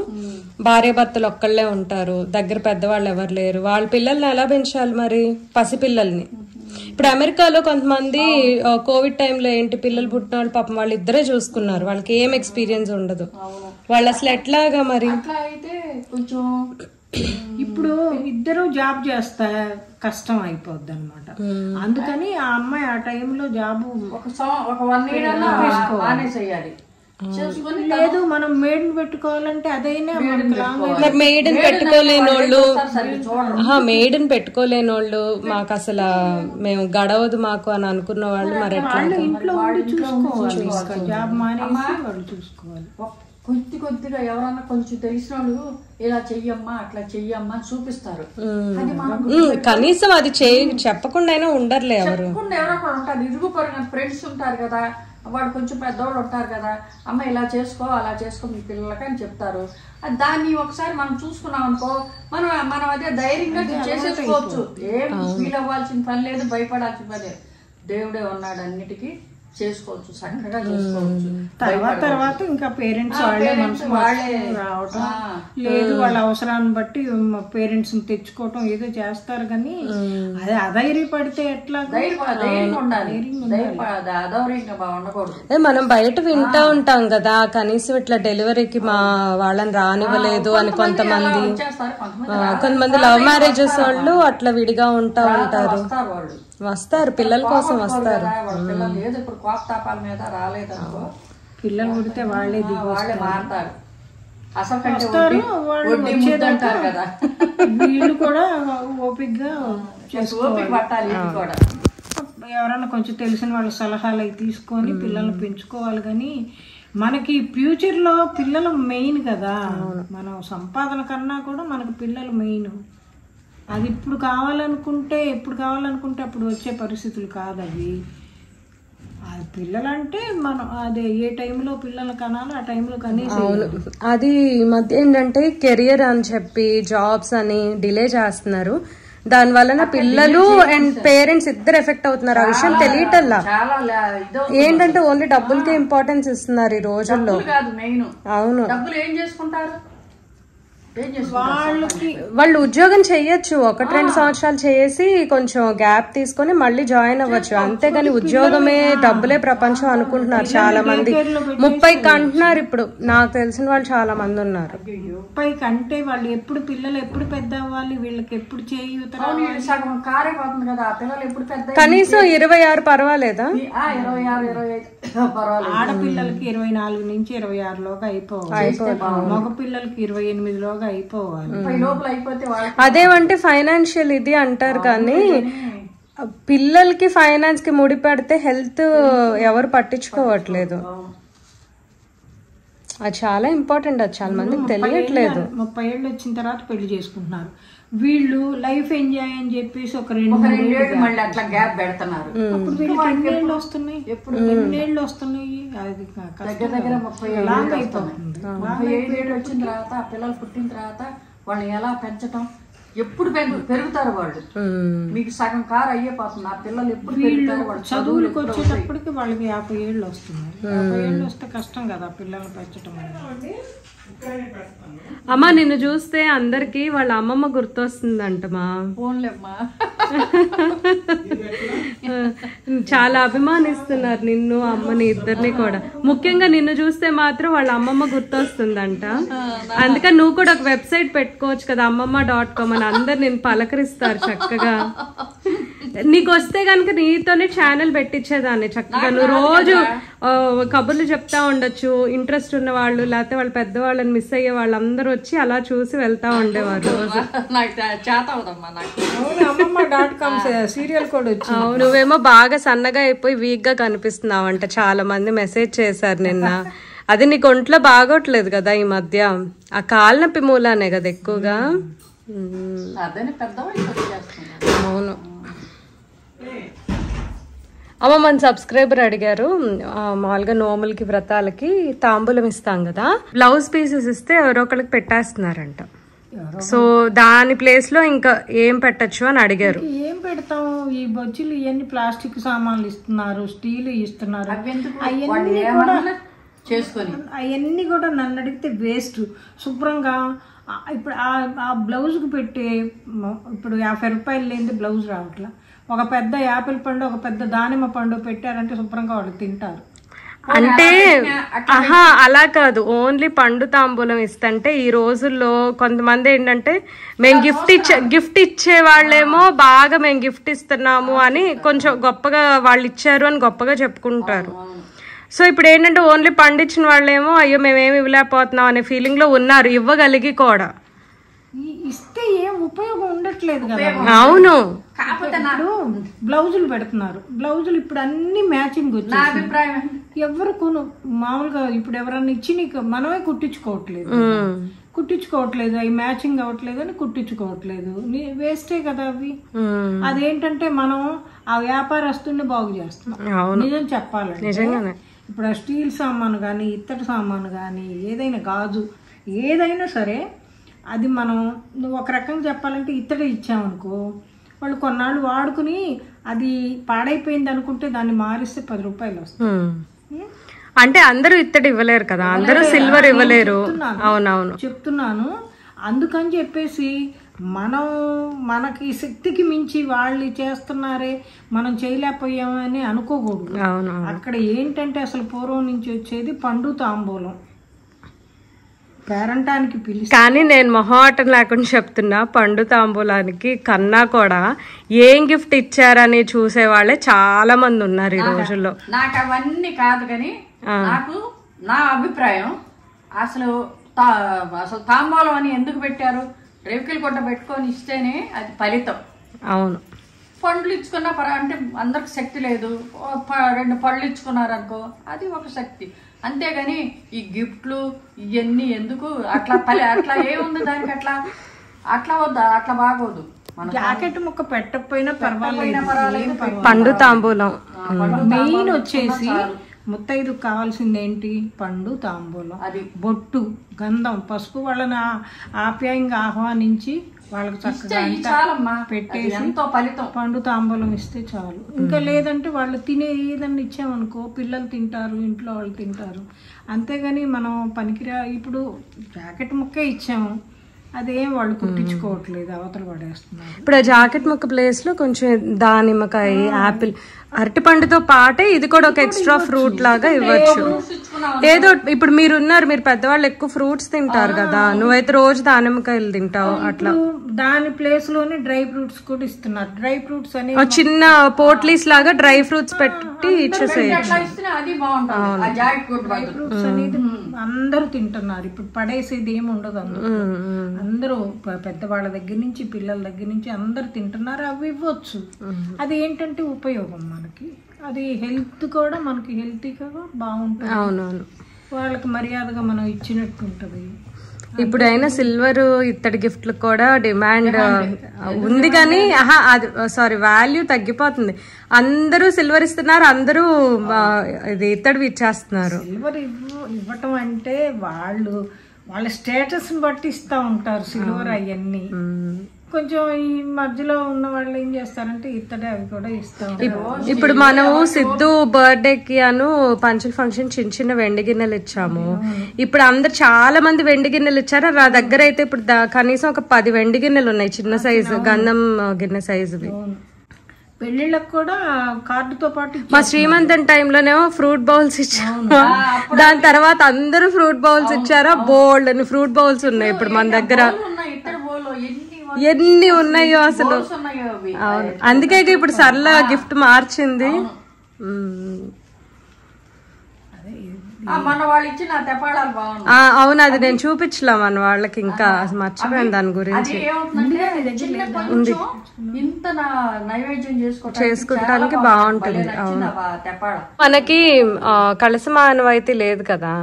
భార్యాభర్తలు ఒక్కళ్లే ఉంటారు, దగ్గర పెద్దవాళ్ళు ఎవరు లేరు. వాళ్ళ పిల్లల్ని ఎలా పెంచాలి మరి, పసిపిల్లల్ని? ఇప్పుడు అమెరికాలో కొంతమంది కోవిడ్ టైంలో ఏంటి పిల్లలు పుట్టిన వాళ్ళు పాపం వాళ్ళు ఇద్దరే చూసుకున్నారు, వాళ్ళకి ఏం ఎక్స్పీరియన్స్ ఉండదు. వాళ్ళు అసలు ఎట్లాగా మరి? ఇప్పుడు ఇద్దరు జాబ్ చేస్తా కష్టం అయిపోద్ది అనమాట. అందుకని ఆ అమ్మాయి ఆ టైంలో జాబ్ లేదు. మనం మేడ్ని పెట్టుకోవాలంటే అదైనా మేడ్ని పెట్టుకోలేనోళ్ళు మాకు అసలు మేము గడవదు మాకు అని అనుకున్న వాళ్ళు మరి ఇంట్లో ఉండి చూసుకోవాలి, జాబ్ మానేసి వాళ్ళు చూసుకోవాలి. కొద్దిగా ఎవరన్నా కొంచెం తెలిసిన వాళ్ళు ఇలా చెయ్యమ్మా అట్లా చెయ్యమ్మా చూపిస్తారు. కనీసం అది చెప్పకుండా ఉండర్లే, ఎవరు ఎవరో కూడా ఉంటారు. ఇరుగు పొరుగు ఫ్రెండ్స్ ఉంటారు కదా, వాడు కొంచెం పెద్దవాళ్ళు ఉంటారు కదా, అమ్మ ఇలా చేసుకో అలా చేసుకో మీ పిల్లలకి అని చెప్తారు. దాన్ని ఒకసారి మనం చూసుకున్నాం అనుకో, మనం అదే ధైర్యంగా చేసేసుకోవచ్చు. ఏం ఫీల్ అవ్వాల్సిన పని లేదు, భయపడాల్సిన పని లేదు. దేవుడే ఉన్నాడు, అన్నిటికీ చేసుకోవచ్చు, చక్కగా చేసుకోవచ్చు. తర్వాత ఇంకా పేరెంట్స్ వాళ్ళే మనసు రావటం లేదు, వాళ్ళ అవసరాన్ని బట్టి పేరెంట్స్ తెచ్చుకోవటం ఏదో చేస్తారు. కానీ అదే అధైర్యపడితే ఎట్లా? మనం బయట వింటా ఉంటాం కదా, కనీసం ఇట్లా డెలివరీకి మా వాళ్ళని రానివ్వలేదు అని కొంతమంది లవ్ మ్యారేజెస్ వాళ్ళు అట్లా విడిగా ఉంటా ఉంటారు. వస్తారు, పిల్లల కోసం వస్తారు. లేదు ఇప్పుడు కోపతాపాల మీద రాలేదనుకో, పిల్లలు పుడితే వాళ్ళే మారుతారు. అసలు వస్తారు, వచ్చేదంటారు కదా, వీళ్ళు కూడా ఓపికగా ఓపిక పట్టాలి. కూడా ఎవరైనా కొంచెం తెలిసిన వాళ్ళ సలహాలు అవి తీసుకొని పిల్లల్ని పెంచుకోవాలి. కానీ మనకి ఫ్యూచర్ లో పిల్లలు మెయిన్ కదా, మనం సంపాదన కన్నా కూడా మనకు పిల్లలు మెయిన్. అది ఇప్పుడు కావాలనుకుంటే అప్పుడు వచ్చే పరిస్థితులు కాదు అవి. అది పిల్లలంటే మనం అదే ఏ టైంలో పిల్లలు కనాలో ఆ టైంలో కనీసం. అది ఈ మధ్య ఏంటంటే కెరియర్ అని చెప్పి జాబ్స్ అని డిలే చేస్తున్నారు. దాని వలన పిల్లలు అండ్ పేరెంట్స్ ఇద్దరు ఎఫెక్ట్ అవుతున్నారు. ఆ విషయం తెలియటల్లా. ఏంటంటే ఓన్లీ డబ్బులకే ఇంపార్టెన్స్ ఇస్తున్నారు ఈ రోజుల్లో. అవును, ఏం చేసుకుంటారు, వాళ్ళు ఉద్యోగం చెయ్యొచ్చు, 1-2 సంవత్సరాలు చేసి కొంచెం గ్యాప్ తీసుకొని మళ్ళీ జాయిన్ అవ్వచ్చు. అంతేగాని ఉద్యోగమే డబ్బులే ప్రపంచం అనుకుంటున్నారు చాలా మంది. 30కి అంటున్నారు ఇప్పుడు. నాకు తెలిసిన వాళ్ళు చాలా మంది ఉన్నారు. 30కి అంటే వాళ్ళు ఎప్పుడు పిల్లలు ఎప్పుడు పెద్ద అవ్వాలి, వీళ్ళకి ఎప్పుడు కనీసం 26 పర్వాలేదా? ఆడపిల్లలకి 24 నుంచి 26లోగా అయిపోవాలి, మగ పిల్లలకి 28లోగా అయిపోవాలి. అదేమంటే ఫైనాన్షియల్ ఇది అంటారు, కానీ పిల్లలకి ఫైనాన్స్ కి ముడి పెడితే హెల్త్ ఎవరు పట్టించుకోవట్లేదు. అది చాలా ఇంపార్టెంట్, అది చాలా మందికి తెలియట్లేదు. 30 ఏళ్ళు వచ్చిన తర్వాత పెళ్లి చేసుకుంటున్నారు. వీళ్ళు లైఫ్ ఎంజాయ్ అని చెప్పేసి ఒక 2-3 ఏళ్ళు మళ్ళీ అట్లా గ్యాప్ పెడుతున్నారు. అప్పుడు వీళ్ళకి ఎన్నేళ్ళు వస్తున్నాయి, ఎన్నేళ్ళు వస్తున్నాయి, అది దగ్గర 30 అయిపోతుంది. 35 ఏళ్ళు వచ్చిన తర్వాత పిల్లలు పుట్టిన తర్వాత వాళ్ళని ఎలా పెంచటం, ఎప్పుడు పెరుగుతారు వాళ్ళు, మీకు సగం కారు అయ్యేపోతుంది. ఆ పిల్లలు ఎప్పుడు పెరుగుతారు, వాళ్ళు చదువులకు వచ్చేటప్పటికి వాళ్ళకి 50 ఏళ్ళు వస్తున్నాయి. 50 ఏళ్ళు వస్తే కష్టం కదా పిల్లల్ని పెంచడం. అమ్మ నిన్ను చూస్తే అందరికి వాళ్ళ అమ్మమ్మ గుర్తొస్తుందంటమా. ఫోన్లేమ్మా, చాలా అభిమానిస్తున్నారు నిన్ను, అమ్మని, ఇద్దరిని కూడా. ముఖ్యంగా నిన్ను చూస్తే మాత్రం వాళ్ళ అమ్మమ్మ గుర్తొస్తుందంట. అందుకని నువ్వు కూడా ఒక వెబ్సైట్ పెట్టుకోవచ్చు కదా, ammamma.com అని. అందరు నేను పలకరిస్తారు చక్కగా. నీకు వస్తే కనుక నీతోనే ఛానల్ పెట్టించేదాన్ని చక్కగా. నువ్వు రోజు కబుర్లు చెప్తా ఉండొచ్చు. ఇంట్రెస్ట్ ఉన్న వాళ్ళు, లేకపోతే వాళ్ళ పెద్దవాళ్ళని మిస్ అయ్యే వాళ్ళందరూ వచ్చి అలా చూసి వెళ్తా ఉండేవారు. సీరియల్ కూడా వచ్చి. నువ్వేమో బాగా సన్నగా అయిపోయి వీక్ గా కనిపిస్తున్నావు అంట. చాలా మంది మెసేజ్ చేశారు నిన్న. అది నీకు ఒంట్లో బాగోట్లేదు కదా ఈ మధ్య, ఆ కాలు నొప్పి మూలానే కదా ఎక్కువగా. అవును అమ్మ, మన సబ్స్క్రైబర్ అడిగారు, మామూలుగా నోములకి వ్రతాలకి తాంబూలం ఇస్తాం కదా, బ్లౌజ్ పీసెస్ ఇస్తే ఎవరో ఒకరికి పెట్టేస్తున్నారంట. సో దాని ప్లేస్ లో ఇంకా ఏం పెట్టచ్చు అని అడిగారు. ఏం పెడతాం, ఈ బొచ్చులు ఇవన్నీ ప్లాస్టిక్ సామాన్లు ఇస్తున్నారు, స్టీల్ ఇస్తున్నారు, అవన్నీ కూడా నన్ను అడిగితే వేస్ట్. శుభ్రంగా ఇప్పుడు ఆ బ్లౌజ్కి పెట్టే ఇప్పుడు 50 రూపాయలు లేని బ్లౌజ్ రావట్లా. ఒక పెద్ద యాపిల్ పండు, ఒక పెద్ద దానిమ్మ పండు పెట్టారంటే శుభ్రంగా వాళ్ళు తింటారు. అంటే అలా కాదు, ఓన్లీ పండు తాంబూలం ఇస్తంటే ఈ రోజుల్లో కొంతమంది ఏంటంటే మేము గిఫ్ట్ ఇచ్చే వాళ్ళేమో బాగా మేము గిఫ్ట్ ఇస్తున్నాము అని కొంచెం గొప్పగా వాళ్ళు ఇచ్చారు అని గొప్పగా చెప్పుకుంటారు. సో ఇప్పుడు ఏంటంటే ఓన్లీ పండించిన వాళ్ళేమో అయ్యో మేమేమి ఇవ్వలేకపోతున్నాం అనే ఫీలింగ్ లో ఉన్నారు, ఇవ్వగలిగి కూడా. ఇస్తే ఏం ఉపయోగం ఉండట్లేదు కదా. అవును, బ్లౌజులు పెడుతున్నారు, బ్లౌజులు ఇప్పుడు అన్ని మ్యాచింగ్ వచ్చాయి. ఎవరు కొను మామూలుగా ఇప్పుడు ఎవరన్నా ఇచ్చి నీకు మనమే కుట్టించుకోవట్లేదు, అవి మ్యాచింగ్ అవ్వట్లేదు అని కుట్టించుకోవట్లేదు. వేస్టే కదా అవి. అదేంటంటే మనం ఆ వ్యాపారస్తుని బాగు చేస్తున్నాం. నిజం చెప్పాలంటే ఇప్పుడు ఆ స్టీల్ సామాను కానీ, ఇత్తడి సామాను కానీ, ఏదైనా గాజు ఏదైనా సరే, అది మనం నువ్వు ఒక రకంగా చెప్పాలంటే ఇత్తడి ఇచ్చామనుకో, వాళ్ళు కొన్నాళ్ళు వాడుకుని అది పాడైపోయింది అనుకుంటే దాన్ని మారిస్తే 10 రూపాయలు వస్తాయి. అంటే అందరూ ఇత్తడి ఇవ్వలేరు కదా, అందరూ సిల్వర్ ఇవ్వలేరు. అవునవును చెప్తున్నాను. అందుకని చెప్పేసి మనకి శక్తికి మించి వాళ్ళు చేస్తున్నారే మనం చేయలేకపోయామని అనుకోకూడదు. అక్కడ ఏంటంటే అసలు పూర్వం నుంచి వచ్చేది పండు తాంబూలం పేరంటానికి పిలిచి. కానీ నేను మొహమాటం లేకుండా చెప్తున్నా, పండు తాంబూలానికి కన్నా కూడా ఏం గిఫ్ట్ ఇచ్చారని చూసే వాళ్ళే చాలా మంది ఉన్నారు ఈ రోజుల్లో. నాకు అవన్నీ కాదు కానీ నాకు నా అభిప్రాయం అసలు తాంబూలం అని ఎందుకు పెట్టారు, రేవుకిల కొట్ట పెట్టుకొని ఇస్తేనే అది ఫలితం. అవును, పండ్లు ఇచ్చుకున్నా అంటే అందరికి శక్తి లేదు, 2 పళ్ళు ఇచ్చుకున్నారు అనుకో అది ఒక శక్తి. అంతేగాని ఈ గిఫ్ట్లు ఇవన్నీ ఎందుకు, అట్లా ఏముంది దానికి, అట్లా వద్దా, అట్లా బాగోదు. జాకెట్ ముక్క పెట్టకపోయినా పర్వాలేదు. పండు తాంబూలం మెయిన్ వచ్చేసి ముత్తైదుకు కావాల్సింది ఏంటి, పండు తాంబూలం, అది బొట్టు, గంధం, పసుపు. వాళ్ళని ఆప్యాయంగా ఆహ్వానించి వాళ్ళకి చక్కగా పెట్టేసి పండు తాంబూలం ఇస్తే చాలు. ఇంకా లేదంటే వాళ్ళు తినే ఏదన్నా ఇచ్చామనుకో పిల్లలు తింటారు, ఇంట్లో వాళ్ళు తింటారు. అంతేగాని మనం పనికిరా ఇప్పుడు జాకెట్ ముక్కే ఇచ్చాము, అదేం వాళ్ళు కుట్టించుకోవట్లేదు, అవతల పడేస్తున్నారు. ఇప్పుడు ఆ జాకెట్ ముక్క ప్లేస్ లో కొంచెం దానిమ్మకాయ, యాపిల్, అరటిపండుతో పాటే ఇది కూడా ఒక ఎక్స్ట్రా ఫ్రూట్ లాగా ఇవ్వచ్చు. ఏదో ఇప్పుడు మీరున్నారు, మీరు పెద్దవాళ్ళు ఎక్కువ ఫ్రూట్స్ తింటారు కదా, నువ్వైతే రోజు దానిమ్మకాయలు తింటావు, అట్లా దాని ప్లేస్ లోనే డ్రై ఫ్రూట్స్ కూడా ఇస్తున్నారు. డ్రై ఫ్రూట్స్ అని చిన్న పోట్లీస్ లాగా డ్రై ఫ్రూట్స్ పెట్టి ఇచ్చేసేయచ్చు. డ్రై ఫ్రూట్స్ అనేది అందరూ తింటున్నారు. ఇప్పుడు పడేసేది ఏమి ఉండదు, అందరూ పెద్దవాళ్ళ దగ్గర నుంచి పిల్లల దగ్గర నుంచి అందరు తింటున్నారు. అవి ఇవ్వచ్చు. అది ఏంటంటే ఉపయోగం మనకి, అది హెల్త్ కూడా మనకి హెల్తీగా బాగుంటుంది. అవునవును, వాళ్ళకి మర్యాదగా మనం ఇచ్చినట్టు ఉంటుంది. ఇప్పుడైనా సిల్వర్ ఇత్తడి గిఫ్ట్లకు కూడా డిమాండ్ ఉంది కానీ అది వాల్యూ తగ్గిపోతుంది. అందరూ సిల్వర్ ఇస్తున్నారు, అందరూ ఇది ఇత్తడి ఇచ్చేస్తున్నారు. సిల్వర్ ఇవ్వటం అంటే వాళ్ళ స్టేటస్ ని బట్టి ఇస్తా ఉంటారు సిల్వర్. అవన్నీ కొంచెం ఈ మధ్యలో ఉన్న వాళ్ళు ఏం చేస్తారంటే ఇత్తడి అవి కూడా ఇస్తా ఉంటారు. ఇప్పుడు మనము సిద్ధు బర్త్డేకి పంచుల ఫంక్షన్ చిన్న వెండి గిన్నెలు ఇచ్చాము. ఇప్పుడు అందరు చాలా మంది వెండి గిన్నెలు ఇచ్చారు. నా దగ్గర అయితే ఇప్పుడు కనీసం ఒక 10 వెండి గిన్నెలు ఉన్నాయి, చిన్న సైజు గంధం గిన్నె సైజువి. పెళ్లిళ్ళకి కూడా కార్డుతో పాటు మా శ్రీమంతం టైంలోనేమో ఫ్రూట్ బౌల్స్ ఇచ్చాము. దాని తర్వాత అందరూ ఫ్రూట్ బౌల్స్ ఇచ్చారా, బోల్డ్ అని ఫ్రూట్ బౌల్స్ ఉన్నాయి ఇప్పుడు మన దగ్గర. ఎన్ని ఉన్నాయో అసలు. అవును, అందుకే ఇప్పుడు సర్లా గిఫ్ట్ మార్చింది. అవును, అది నేను చూపించలే మన వాళ్ళకి, ఇంకా మర్చిపోయాను దాని గురించి. చేసుకుంటానికి బాగుంటుంది. అవును, మనకి కలసం ఆనవాయితీ లేదు కదా,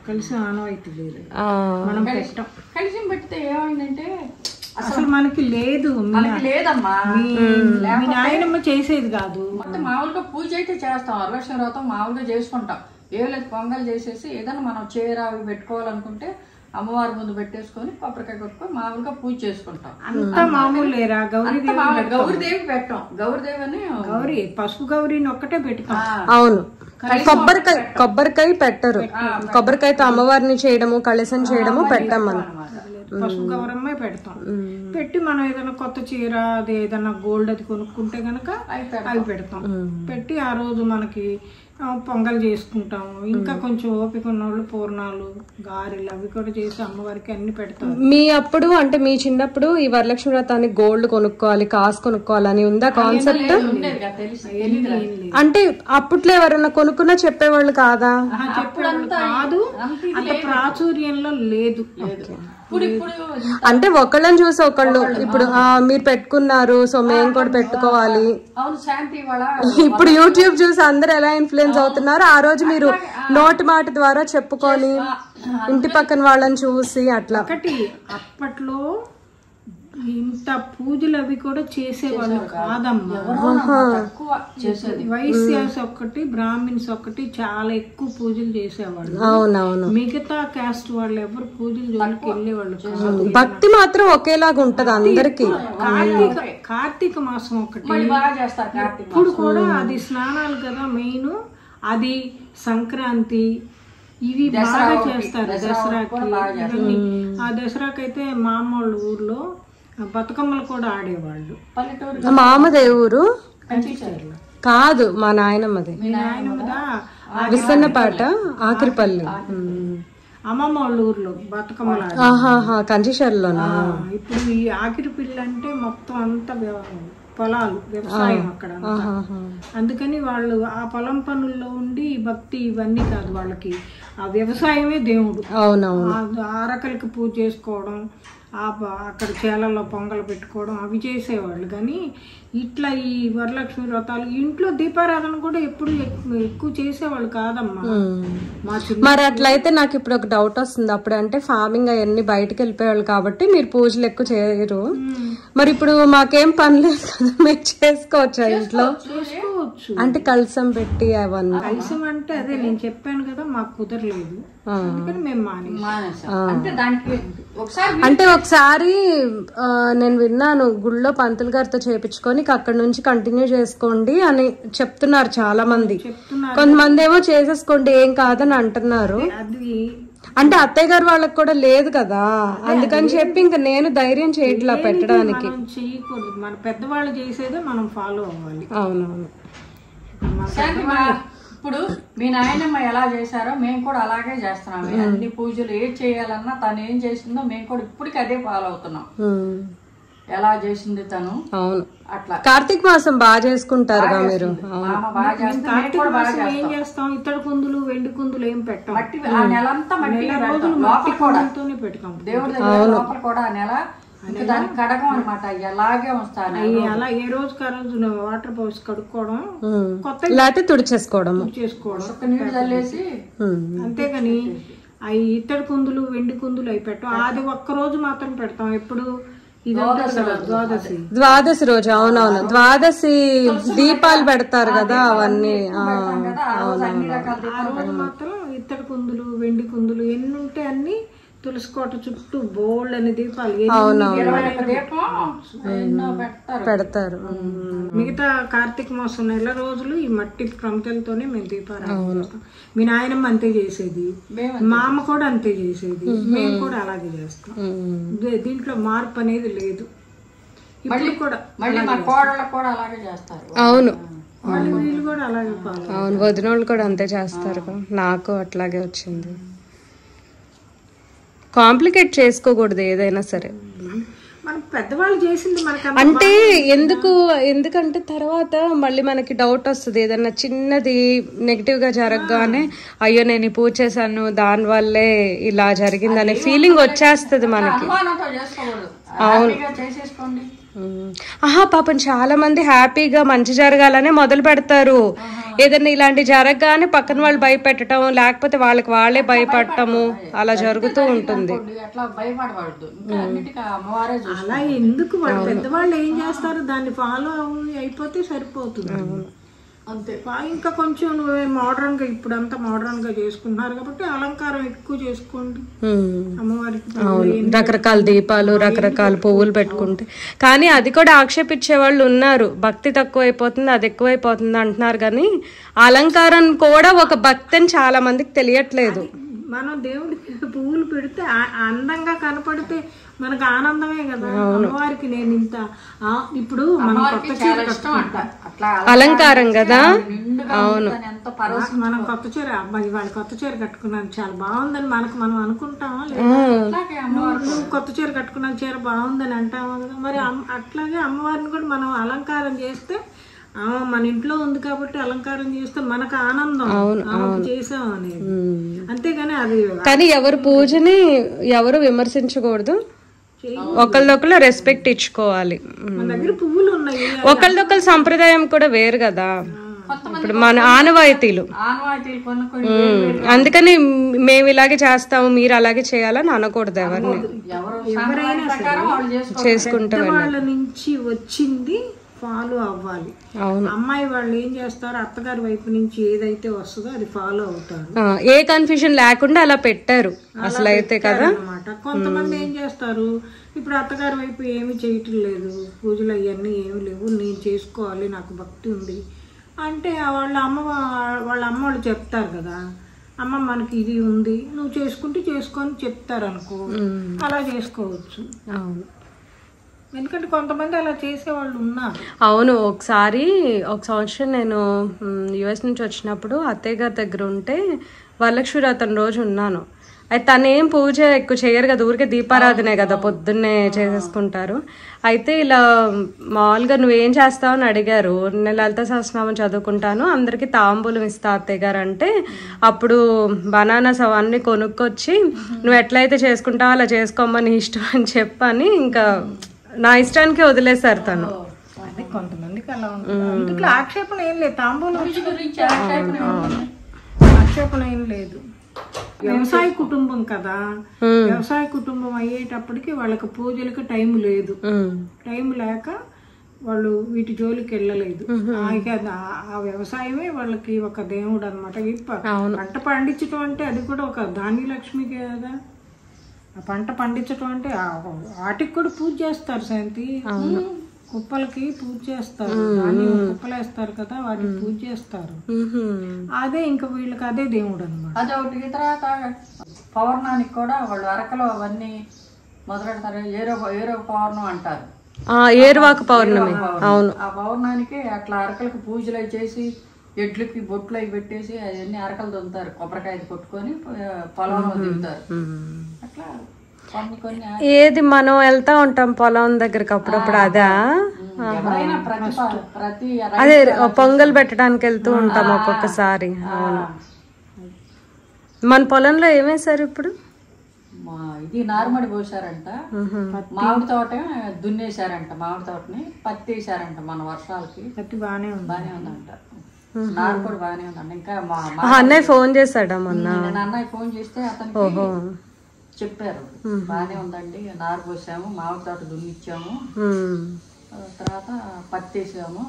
కలిసి ఆనవాయితీ లేదు. మనం పెట్టాం. కలిసి పెడితే ఏమైందంటే అసలు మనకి లేదు, లేదమ్మా. మీ నాయనమ్మ చేసేది కాదు. మొత్తం మామూలుగా పూజ అయితే చేస్తాం, వరలక్ష్మి వ్రతం మామూలుగా చేసుకుంటాం. ఏం లేదు, పొంగల్ చేసేసి ఏదైనా మనం చీర అవి పెట్టుకోవాలనుకుంటే అమ్మవారి ముందు పెట్టేసుకొని కొబ్బరికాయ కొట్టుకొని మామూలుగా పూజ చేసుకుంటాం. అంతా మామూలు లేరా? గౌరీదేవి పెట్టాం. గౌరీదేవి అని గౌరీ పసుపు గౌరీని ఒక్కటే పెట్టుతాం. అవును, కొబ్బరికాయ పెట్టరు. కొబ్బరికాయతో అమ్మవారిని చేయడము, కలసం చేయడము పెట్టాం మనం. పసుపు గౌరమ్మ పెడతాం. పెట్టి మనం ఏదైనా కొత్త చీర అది ఏదైనా గోల్డ్ అది కొనుక్కుంటే గనక అవి పెడతాం. పెట్టి ఆ రోజు మనకి పొంగల్ చేసుకుంటాము. ఇంకా కొంచెం ఓపిక ఉన్న వాళ్ళు పూర్ణాలు, గారెలు అవి కూడా చేసి అమ్మవారికి అన్ని పెడతాం. మీ అప్పుడు అంటే మీ చిన్నప్పుడు ఈ వరలక్ష్మి వ్రతానికి గోల్డ్ కొనుక్కోవాలి, కాసు కొనుక్కోవాలని ఉందా కాన్సెప్ట్? అంటే అప్పట్లో ఎవరైనా కొనుక్కున్నా చెప్పేవాళ్ళు కాదా? చెప్పేవాళ్ళు కాదు, అంత ప్రాచుర్యంలో లేదు. అంటే ఒకళ్ళని చూసి ఒకళ్ళు ఇప్పుడు మీరు పెట్టుకున్నారు, సో మేము కూడా పెట్టుకోవాలి. ఇప్పుడు యూట్యూబ్ చూసి అందరు ఎలా ఇన్ఫ్లుయెన్స్ అవుతున్నారు, ఆ రోజు మీరు నోటి మాట ద్వారా చెప్పుకొని ఇంటి పక్కన వాళ్ళని చూసి అట్లా. ఒకటి అప్పట్లో ఇంత పూజలు అవి కూడా చేసేవాళ్ళు కాదమ్మా. వైశ్యాస్ ఒక్కటి, బ్రాహ్మిన్స్ ఒక్కటి చాలా ఎక్కువ పూజలు చేసేవాళ్ళు. అవునవును. మిగతా క్యాస్ట్ వాళ్ళు ఎవరు పూజలు జోలికి వెళ్ళేవాళ్ళు కాదు. భక్తి మాత్రం ఒకేలాగా ఉంటది అందరికి. కార్తీక మాసం ఒకటి ఇప్పుడు కూడా అది స్నానాలు కదా మెయిన్, అది సంక్రాంతి ఇవి బాగా చేస్తారు. దసరాకి ఇవన్నీ. ఆ దసరాకి అయితే మామూలు ఊర్లో బతుకమ్మలు కూడా ఆడేవాళ్ళు. మామదే ఊరు కాదు, మా నాయనమ్మది. విసన్నపాట ఆఖరిపల్లి. అమ్మమ్మ వాళ్ళ ఊర్లో బతుకమ్మలు కంచిషర్లోనా. ఇప్పుడు ఈ ఆఖరిపల్లి అంటే మొత్తం అంతా పొలాలు, వ్యవసాయం అక్కడ. అందుకని వాళ్ళు ఆ పొలం పనుల్లో ఉండి భక్తి ఇవన్నీ కాదు వాళ్ళకి, ఆ వ్యవసాయమే దేవుడు. ఆరకలకి పూజ చేసుకోవడం, అక్కడ చేలల్లో పొంగలు పెట్టుకోవడం అవి చేసేవాళ్ళు. కానీ ఇట్లా ఈ వరలక్ష్మి వ్రతాలు ఇంట్లో దీపారాధన కూడా ఎప్పుడు ఎక్కువ చేసేవాళ్ళు కాదమ్మా. మరి అట్లయితే నాకు ఇప్పుడు ఒక డౌట్ వస్తుంది. అప్పుడు అంటే ఫార్మింగ్ అవన్నీ బయటకు వెళ్ళిపోయేవాళ్ళు కాబట్టి మీరు పూజలు ఎక్కువ చేయరు. మరి ఇప్పుడు మాకేం పని లేదు కదా, మీరు చేసుకోవచ్చా ఇంట్లో? చేసుకోవచ్చు. అంటే కలసం పెట్టి అవన్నీ. కలసం అంటే అదే నేను చెప్పాను కదా, మాకు కుదరలేదు, అందుకని మేము అంటే ఒకసారి నేను విన్నాను, గుళ్ళో పంతులు గారితో చేపించుకొని అక్కడ నుంచి కంటిన్యూ చేసుకోండి అని చెప్తున్నారు చాలా మంది. కొంతమంది ఏమో చేసేసుకోండి ఏం కాదని అంటున్నారు. అంటే అత్తయ్య గారు వాళ్ళకి కూడా లేదు కదా, అందుకని చెప్పి ఇంకా నేను ధైర్యం చేయట్లా పెట్టడానికి. చేయకూడదు, మన పెద్దవాళ్ళు చేసేదే మనం ఫాలో అవ్వాలి. అవునవును. ఇప్పుడు మీ నాయనమ్మ ఎలా చేశారో మేము కూడా అలాగే చేస్తున్నాం. అన్ని పూజలు ఏది చేయాలన్నా తను ఏం చేసిందో మేము కూడా ఇప్పటికి అదే ఫాలో అవుతున్నాం. ఎలా చేసింది తను. అవును. అట్లా కార్తీక మాసం బాగా చేసుకుంటారు మీరు. కార్తీక మాసం ఏం చేస్తాం, ఇత్తడి కుందులు వెండి కుందులు ఏం పెట్టాం, ఆ నెలంతా రోజులతోనే పెడతాం దేవుడి దగ్గర. లోపల కూడా ఆ నెల దానికి కడగం అనమాట, అలాగే వస్తాను. అలా ఏ రోజుకి ఆ రోజు వాటర్ పోసి కడుక్కోవడం, కొత్త తుడిచేసుకోవడం, నీళ్ళు చల్లేసి. అంతేగాని అవి ఇత్తడి కుందులు వెండి కుందులు అవి పెట్టాం. అది ఒక్కరోజు మాత్రం పెడతాం. ఎప్పుడు ద్వాదశి రోజు. అవునవును, ద్వాదశి దీపాలు పెడతారు కదా అవన్నీ. మాత్రం ఇత్తడి కుందులు వెండి కుందులు ఎన్ని ఉంటే అన్ని తులసి కోట చుట్టూ బోల్డ్ అని దీపాలు పెడతారు. మిగతా కార్తీక మాసం నెల రోజులు ఈ మట్టి ప్రమితలతోనే మేము దీపారాధన చేస్తాం. మీ నాయనమ్మ అంతే చేసేది, మా అమ్మ కూడా అంతే చేసేది, మేము కూడా అలాగే చేస్తాం. దీంట్లో మార్పు అనేది లేదు. ఇప్పుడు కూడా అవును, వీళ్ళు కూడా అలాగే ఫాలో. అవును, వదినోళ్ళు కూడా అంతే చేస్తారు. నాకు అట్లాగే వచ్చింది. కాంప్లికేట్ చేసుకోకూడదు ఏదైనా సరే. మన పెద్దవాళ్ళు చేసింది మనకి అంటే ఎందుకంటే తర్వాత మళ్ళీ మనకి డౌట్ వస్తుంది. ఏదన్నా చిన్నది నెగిటివ్ గా జరగగానే అయ్యో నేను పూజ చేశాను దాని వల్లే ఇలా జరిగిందనే ఫీలింగ్ వచ్చేస్తుంది మనకి. అవును. పాపం చాలా మంది హ్యాపీగా మంచి జరగాలనే మొదలు పెడతారు. ఏదైనా ఇలాంటి జరగగానే పక్కన వాళ్ళు భయపెట్టడం, లేకపోతే వాళ్ళకి వాళ్ళే భయపడటము అలా జరుగుతూ ఉంటుంది. అలా ఎందుకు పెద్దవాళ్ళు ఏం చేస్తారు, దాన్ని ఫాలో అయిపోతే సరిపోతుంది. అంతే. ఇంకా కొంచెం మోడర్న్ గా ఇప్పుడు అంతా మోడర్న్ గా చేసుకుంటున్నారు కాబట్టి అలంకారం ఎక్కువ చేసుకోండి అమ్మవారికి. రకరకాల దీపాలు రకరకాల పువ్వులు పెట్టుకుంటే. కానీ అది కూడా ఆక్షేపించే వాళ్ళు ఉన్నారు, భక్తి తక్కువ అయిపోతుంది అది ఎక్కువైపోతుంది అంటున్నారు. కానీ అలంకారం కూడా ఒక భక్తి అని చాలా మందికి తెలియట్లేదు. మనం దేవుడికి పువ్వులు పెడితే అందంగా కనపడితే మనకు ఆనందమే కదా. అమ్మవారికి నేను ఇంత ఇప్పుడు మనం కొత్త చీర అలంకారం కదా. అవును, మనం కొత్త చీర అబ్బాయి వాళ్ళు కొత్త చీర కట్టుకున్నాను చాలా బాగుందని మనం అనుకుంటామా? నువ్వు కొత్త చీర కట్టుకున్నాను చీర బాగుందని అంటామా కదా. మరి అట్లాగే అమ్మవారిని కూడా మనం అలంకారం చేస్తే మన ఇంట్లో ఉంది కాబట్టి అలంకారం చేస్తే మనకు ఆనందం చేసాం అనేది. అంతేగాని అది కానీ ఎవరు పూజని ఎవరు విమర్శించకూడదు, ఒకళ్ళొకళ్ళు రెస్పెక్ట్ ఇచ్చుకోవాలి. మన దగ్గర పువ్వులు ఉన్నాయి, ఒకళ్ళొకళ్ళ సంప్రదాయం కూడా వేరు కదా. ఇప్పుడు మన ఆనవాయితీలు కొన్ని అందుకని మేము ఇలాగే చేస్తాము మీరు అలాగే చేయాలని అనకూడదు ఎవరిని చేసుకుంటూ వాళ్ళ నుంచి వచ్చింది ఫాలో అవ్వాలి. అమ్మాయి వాళ్ళు ఏం చేస్తారు, అత్తగారి వైపు నుంచి ఏదైతే వస్తుందో అది ఫాలో అవుతారు. ఏ కన్ఫ్యూజన్ లేకుండా అలా పెట్టారు అసలు అయితే కదా అన్నమాట. కొంతమంది ఏం చేస్తారు, ఇప్పుడు అత్తగారి వైపు ఏమి చేయటం లేదు, పూజలు అవన్నీ ఏమి లేవు, నేను చేసుకోవాలి నాకు భక్తి ఉంది అంటే వాళ్ళ అమ్మ వాళ్ళు చెప్తారు కదా, అమ్మ మనకి ఇది ఉంది నువ్వు చేసుకుంటే చేసుకొని చెప్తారు అనుకో, అలా చేసుకోవచ్చు. అవును, ఎందుకంటే కొంతమంది అలా చేసేవాళ్ళు ఉన్నారు. అవును, ఒక సంవత్సరం నేను యుఎస్ నుంచి వచ్చినప్పుడు అత్తయ్య గారి దగ్గర ఉంటే వరలక్ష్మి వ్రతం రోజు ఉన్నాను. అయితే తనేం పూజ ఎక్కువ చేయరు కదా, ఊరికే దీపారాధనే కదా పొద్దున్నే చేసేసుకుంటారు. అయితే ఇలా మామూలుగా నువ్వేం చేస్తావు అని అడిగారు. నేను లలిత సహస్రనామం చదువుకుంటాను, అందరికి తాంబూలం ఇస్తా అత్తయ్య గారు అంటే, అప్పుడు బనానాస్ అవన్నీ కొనుక్కొచ్చి నువ్వు ఎట్లయితే చేసుకుంటావో అలా చేసుకోమని ఇష్టం అని చెప్పని ఇంకా నా ఇష్టానికి వదిలేశారు తను. కొంతమందికి అలా ఉంటుంది, అందుకే ఆక్షేపణ ఏం లేదు, తాంబూలం గురించి ఆక్షేపణ ఏం లేదు. వ్యవసాయ కుటుంబం కదా, వ్యవసాయ కుటుంబం అయ్యేటప్పటికి వాళ్ళకి పూజలకి టైం లేదు, టైం లేక వాళ్ళు వీటి జోలికి వెళ్ళలేదు. ఆ వ్యవసాయమే వాళ్ళకి ఒక దేవుడు అనమాట. పంట పండించడం అంటే అది కూడా ఒక ధాన్యలక్ష్మికి కదా, ఆ పంట పండించడం అంటే వాటికి కూడా పూజ చేస్తారు. శాంతి కుప్పలకి పూజ చేస్తారు, ధాన్యం కుప్పలు వేస్తారు కదా, వాటికి పూజ చేస్తారు. అదే ఇంకా వీళ్ళకి అదే దేవుడు అనమాట. అదొకటి. తర్వాత పౌర్ణానికి కూడా వాళ్ళు అరకలో అవన్నీ మొదలెడతారు, ఏరో పౌర్ణం అంటారు, ఏరువాక పౌర్ణమి. అవును, ఆ పౌర్ణానికి అట్లా అరకలకు పూజలు అవి చేసి ఎడ్లకి బొట్లు అవి పెట్టేసి అవన్నీ అరకలు దొంతారు, కొబ్బరికాయ కొట్టుకొని పొలంలో దిగుతారు. అట్లా కొన్ని ఏది మనం వెళ్తా ఉంటాం పొలం దగ్గరికి అప్పుడప్పుడు, అదా అదే పొంగల్ పెట్టడానికి వెళ్తూ ఉంటాం ఒక్కొక్కసారి. అవును, మన పొలంలో ఏమేశారు ఇప్పుడు? ఇది నార్మడి పోసారంట, మామిడి తోట దున్నేశారంట, మామిడి తోటని పత్తి వేసారంట మన వర్షాలకి. పత్తి బాగానే ఉందంట, నారు కూడా బాగానే ఉందంట. ఇంకా అన్నయ్య ఫోన్ చేశాడా మొన్న? నేను అన్నయ్య ఫోన్ చేస్తే అతనికి చెప్పారు, బాగానే ఉందండి, నారు పోసాము, మామిడి తోట దున్నిచ్చాము, తర్వాత పత్తి వేసాము.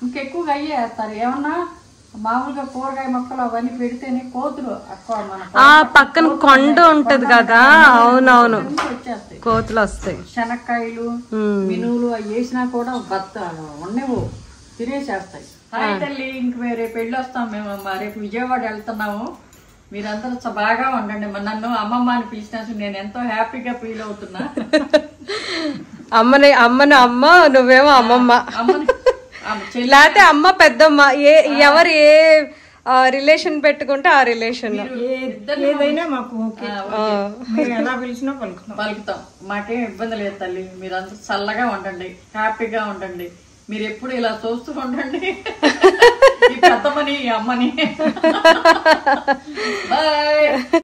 ఇంకెక్కువగా అయ్యే వేస్తారు. ఏమన్నా మామూలుగా కూరగాయ మొక్కలు అవన్నీ పెడితేనే కోతులు పక్కన కొండ ఉంటది కదా, అవునవును కోతులు వస్తాయి. శనక్కాయలు మినువులు అవి వేసినా కూడా ఉండవు, తినేసేస్తాయి. హాయ్ తల్లి, ఇంక రేపు వెళ్ళి వస్తాం మేము, రేపు విజయవాడ వెళ్తున్నాము, మీరందరూ బాగా ఉండండి. నన్ను అమ్మమ్మ అని పిలిచినందుకు నేను ఎంతో హ్యాపీగా ఫీల్ అవుతున్నా. అమ్మని అమ్మ, నువ్వేమో అమ్మమ్మ, లేకపోతే అమ్మ పెద్దమ్మ, ఎవరు ఏ రిలేషన్ పెట్టుకుంటే ఆ రిలేషన్ ఏదైనా మాకు ఎలా పిలిచినా పలుకుతాం. మాకేం ఇబ్బంది లేదు తల్లి, మీరందరూ చల్లగా ఉండండి, హ్యాపీగా ఉండండి, మీరు ఎప్పుడు ఇలా చూస్తూ ఉండండి ఈ పెద్దమ్మని, ఈ అమ్మని. బాయ్.